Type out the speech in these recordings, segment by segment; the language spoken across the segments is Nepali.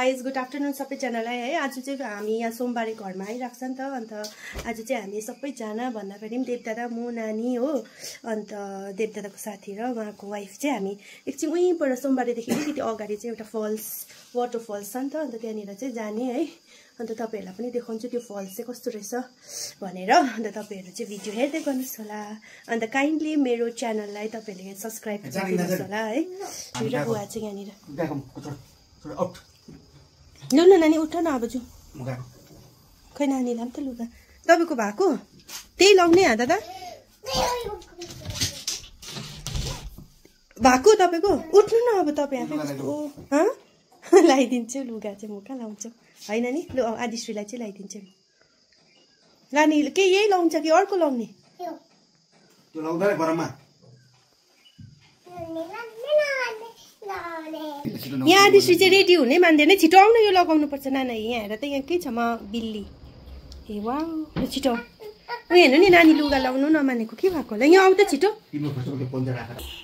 गाइज गुड आफ्टरनुन सबैजनालाई है। आज चाहिँ हामी यहाँ सोमबारे घरमा आइराख्छ नि त। अन्त आज चाहिँ हामी सबैजना भन्दाखेरि पनि देवदादा म नानी हो। अन्त देवदादाको साथी र उहाँको वाइफ चाहिँ हामी एकछिन उहीँबाट सोमबारेदेखि अलिकति अगाडि चाहिँ एउटा फल्स वाटरफल्स छ नि त। अन्त त्यहाँनिर चाहिँ जाने है। अन्त तपाईँहरूलाई पनि देखाउँछु त्यो फल्स चाहिँ कस्तो रहेछ भनेर। अन्त तपाईँहरू चाहिँ भिडियो हेर्दै गर्नुहोस् होला। अन्त काइन्डली मेरो च्यानललाई तपाईँहरूले सब्सक्राइब गरिदिनुहोस् होला है। मेरो बुवा चाहिँ यहाँनिर लु न नानी उठ न अब जाउँ। खै नानीलाई पनि त लुगा तपाईँको भएको त्यही लाउने हा दादा भएको तपाईँको उठ्नु न अब तपाईँ आफै कस्तो लगाइदिन्छु लुगा चाहिँ म कहाँ लाउँछु होइन नि। लु आदिश्रीलाई चाहिँ लगाइदिन्छु लाने के यही लाउँछ कि अर्को लाउने यहाँ आदिश्री चाहिँ रेडी हुनै मान्दैन। छिटो आउन यो लगाउनु पर्छ नाना। यहाँ हेर त यहाँ के छ म बिल्ली ए वा छिटो उ हेर्नु नि नानी लुगा लाउनु नमानेको के भएको होला। यहाँ आउ त छिटो।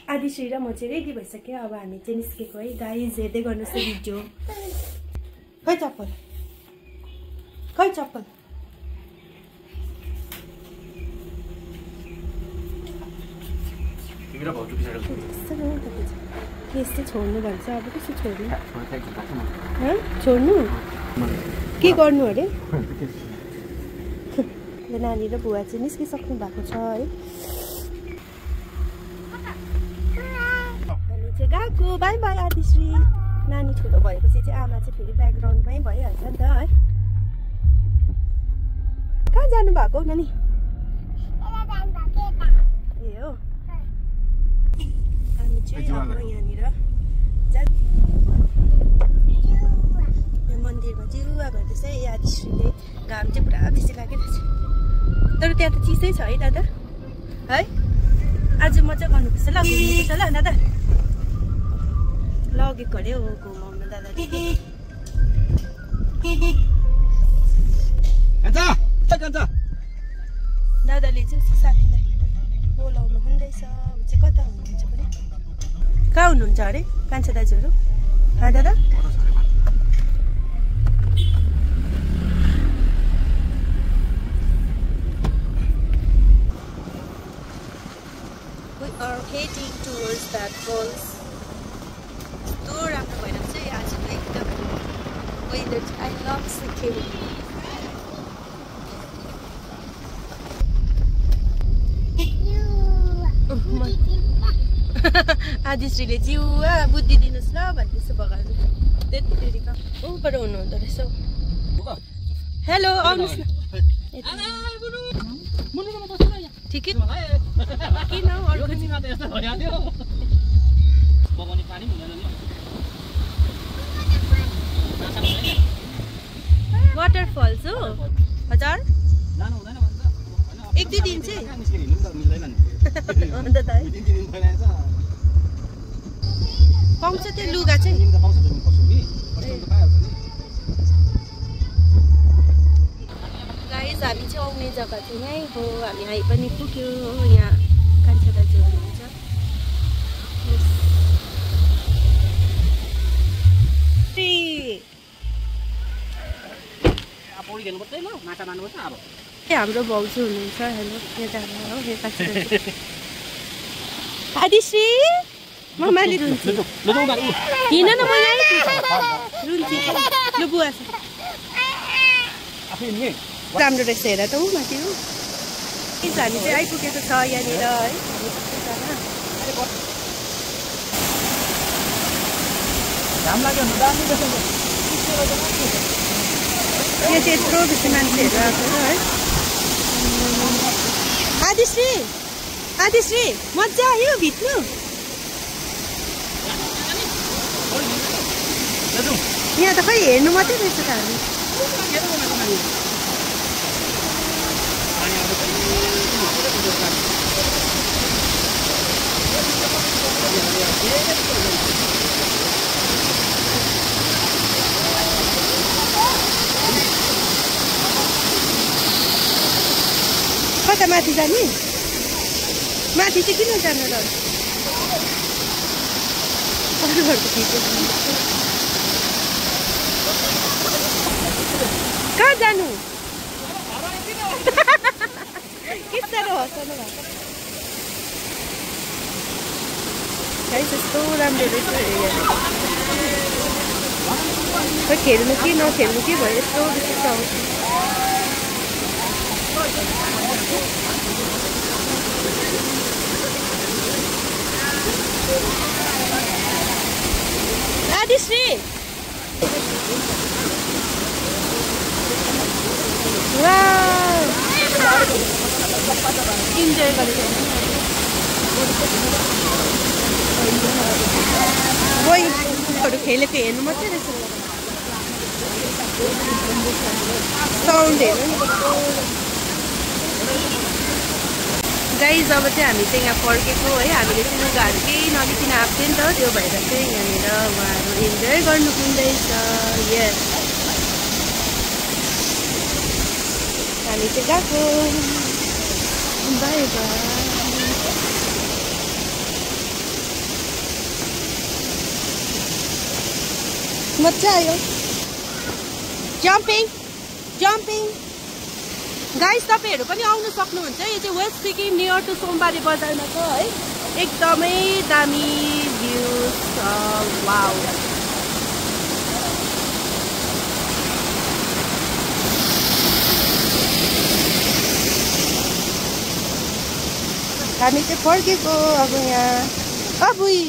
आदिश्री र म चाहिँ रेडी भइसक्यो। अब हामी चाहिँ निस्केको है गाइज हेर्दै गर्नुहोस् भिडियो। खै चप्पल खै चप्पल यस्तै छोड्नु भन्छ अब कसो छोड्नु छोड्नु के गर्नु अरे। नानी र बुवा चाहिँ निस्किसक्नु भएको छ है। हामी चाहिँ गएको बाई बाई आदिश्री। नानी ठुलो भएपछि चाहिँ आमा चाहिँ फेरि ब्याकग्राउन्डमै भइहाल्छ नि त है। कहाँ जानु भएको नानी ए हो। हामी चाहिँ अब यहाँनिर मन्दिरमा जिउवा गर्दैछ है आदिश्रीले। घाम चाहिँ पुरा बेसी लागिरहेछ तर त्यहाँ त चिसै छ है दादा है। आज मजा गर्नुपर्छ ल घुम्नुपर्छ ल दादा। लगेको अरे हो घुमाउनु दादाले। दादाले चाहिँ उसको साथीलाई बोलाउनु हुँदैछ। चाहिँ कता हुनुहुन्छ भने कहाँ हुनुहुन्छ अरे कान्छा दाजुहरू हाँ दादा। We are heading towards that falls. यस्तो राम्रो भइरहेको छ आजको एकदम वेदर चाहिँ आई लभ सिक्किम। आदिश्रीले जिउवा बुद्धि दिनुहोस् ल भन्दैछ भगवान्। त्यतिखेरिका ऊबाट हुनुहुँदो रहेछ। हेलो आउनुहोस् न ठिकै किन वाटरफल्स हो हजार एक दुई दिन चाहिँ अन्त त पाउँछ त्यो लुगा चाहिँ। गाइस हामी चाहिँ आउने जग्गा चाहिँ यहीँ हो। हामी आइ पनि पुग्यो। यहाँ कान्छा दाजुहरू हुनुहुन्छ। हाम्रो भाउजू हुनुहुन्छ। हेलो यता हो आदिश्री ममाले रुन्छ हिँड न म यहीँ रुन्छ लु बुवा राम्रो रहेछ हेर त ऊ माथि हो। हामी चाहिँ आइपुगेको छ यहाँनिर है। यो चाहिँ यत्रो बेसी मान्छेहरू आएको छ है। आदिश्री आदिश्री मजा आयो भित्नु। यहाँ त खै हेर्नु मात्रै रहेछ त हामी। कता माथि जाने माथि चाहिँ किन जानु र अरूहरूको जानु के साह्रो हँसाउनु भएको गाइस यस्तो राम्रो रहेछ खोइ खेल्नु कि नखेल्नु कि भयो यस्तो विशेष आउँछ आदिश्री इन्जोय गरेको वहीहरू खेलेको हेर्नु मात्रै रहेछ साउन्ड हेर्नु नि गाइज अब चाहिँ हामी चाहिँ यहाँ फर्केको है हामीले चाहिँ लुगाहरू केही नलिकन आएको थियो नि त त्यो भएर चाहिँ यहाँनिर उहाँहरू इन्जोय गर्नु पुग्दैछ यस हामी चाहिँ गएको बाई बाई मजा आयो जम्पिङ जम्पिङ गाइस तपाईहरु पनि आउन सक्नुहुन्छ यो चाहिँ वेस्ट सिक्किम नियर टु सोमबारे बजारमा छ है एकदमै दामी भ्यू छ वाउ हामी चाहिँ फर्केको अब यहाँ अबुई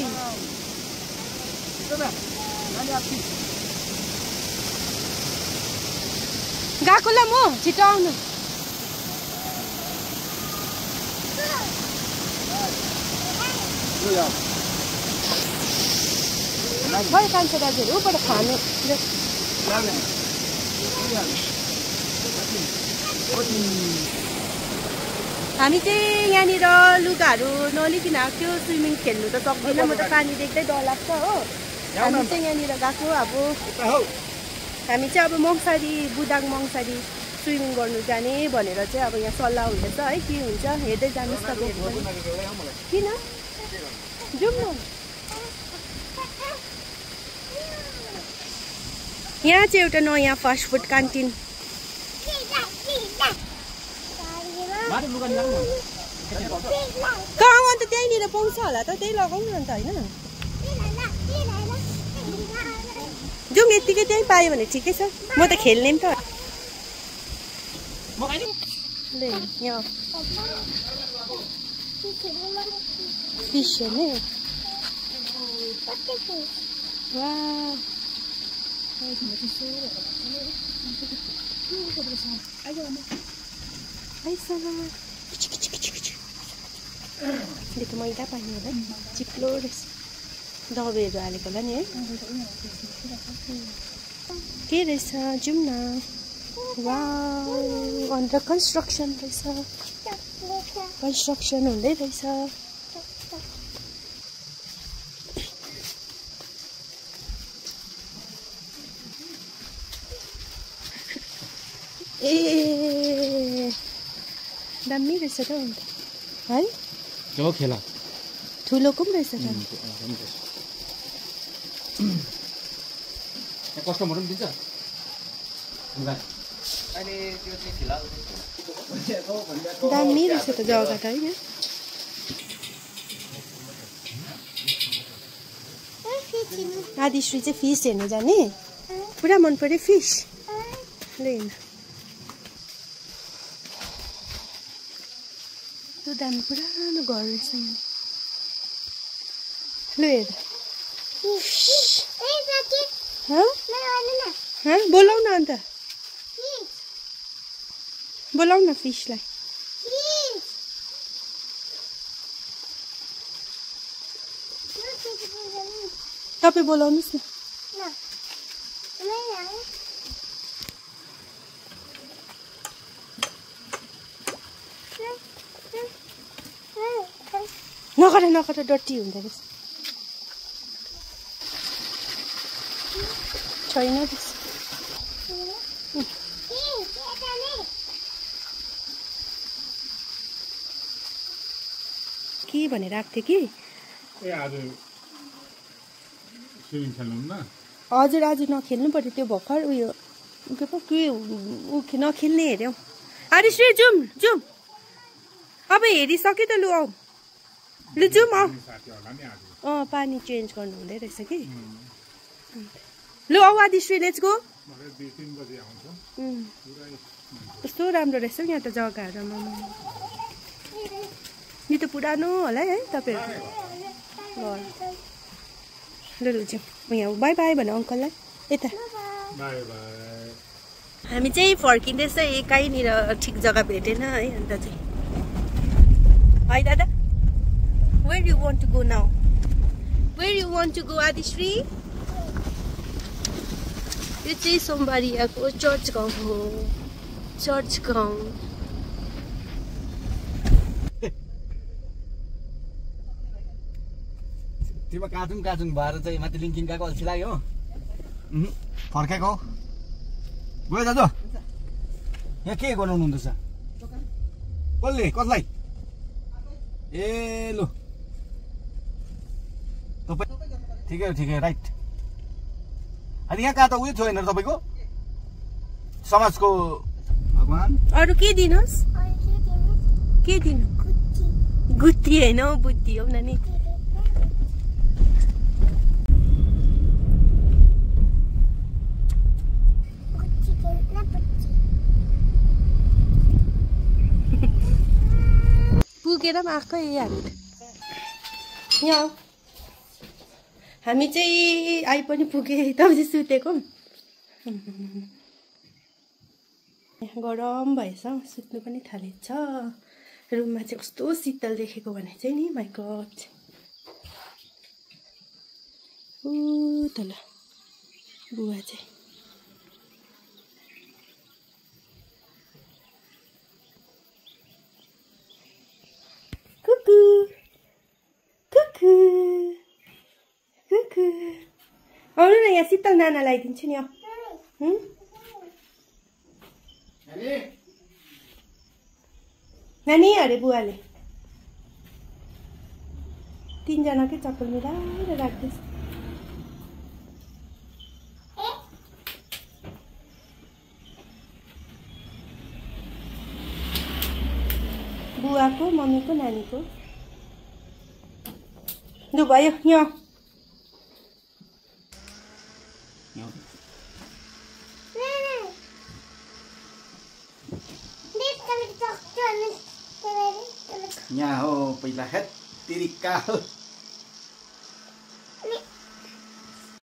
गएको ल म छिटो आउनु खै कान्छ दाजुहरू उबाट खानु हामी चाहिँ यहाँनिर लुगाहरू नलिकन आएको थियो स्विमिङ खेल्नु त सक्दैन म त पानी देख्दै डर लाग्छ हो हामी चाहिँ यहाँनिर गएको अब हामी चाहिँ अब मङसारी बुदाङ मङसारी स्विमिङ गर्नु जाने भनेर चाहिँ अब यहाँ सल्लाह हुँदैछ है के हुन्छ हेर्दै जानुहोस् तपाईहरु किन जाउँ न यहाँ चाहिँ एउटा नयाँ फास्ट फुड क्यान्टिन कहाँ अन्त त्यहीँनिर पाउँछ होला त त्यही लगाउनु अन्त होइन जाउँ यत्तिकै त्यहीँ पायो भने ठिकै छ म त खेल्ने नि त यहाँ फिस हेर्ने देखो मैदा पानी होला चिप्लो रहेछ दबाईहरू हालेको होला नि है के रहेछ जाउँ न वाउ अन्डर कन्स्ट्रक्सन रहेछ कन्स्ट्रक्सन हुँदै रहेछ ए दामी रहेछ त अन्त है जो खेला ठुलोको पनि रहेछ त कस्टमर पनि दिन्छ दामी रहेछ त जग्गा त होइन आदिश्री चाहिँ फिस हेर्नु जाने पुरा मन पर्यो फिस ल त्यो दामी पुरानो घर रहेछ ल हेर बोलाउ न अन्त बोलाउ न फिसलाई तपाईँ बोलाउनुहोस् न नगर नगर डट्टी हुँदो रहेछ छैन के भनेर आएको थियो कि स्विमिङ खेल्नु न हजुर आज नखेल्नु पर्यो त्यो भर्खर उयो नखेल्ने हेऱ्यौ आदिश्री जाउँ अब हेरिसक्यो त लु आऊ लु जाउँ आऊ पानी चेन्ज गर्नु हुँदै रहेछ कि लु आऊ आदिश्री लेट्स गो कस्तो राम्रो रहेछ यहाँ त जग्गाहरूमा यो त पुरानो होला है तपाईँहरूको घर लु जाउँ यहाँ बाई बाई भन अङ्कललाई यता हामी चाहिँ फर्किँदैछ एकाइनिर ठिक जग्गा भेटेन है अन्त चाहिँ है दादा where you want to go now where you want to go आदिश्री यो चाहिँ सोमबारीको चर्च गाउँ हो चर्च गाउँ तिम्रो काजुङ भएर चाहिँ माथि लिङ्किङ गएको अल्छी लाग्यो फर्केको गयो दाजु यहाँ के बनाउनु हुँदैछ कसलाई ए लु तपाईँ ठिकै राइट अनि यहाँ कहाँ त उयो छैन तपाईँको समाजको भगवान अरू के दिनुहोस् के दिनु गुत्ती होइन बुद्धि हो नानी पुगेर पनि आएकै यहाँ हामी चाहिँ आइ पनि पुगे तपाईँ चाहिँ सुतेको गरम भएछ सुत्नु पनि थालेछ रुममा चाहिँ कस्तो शीतल देखेको भने चाहिँ नि माइ गड तल बुवा चाहिँ आउनु न यहाँ शीतल नाना लगाइदिन्छु नि नानी अरे बुवाले तीनजनाकै चप्पल मिलाएर राख्दैछ बुवाको मम्मीको नानीको लु भयो यहाँ यहाँ हो पहिला हेत तिरिका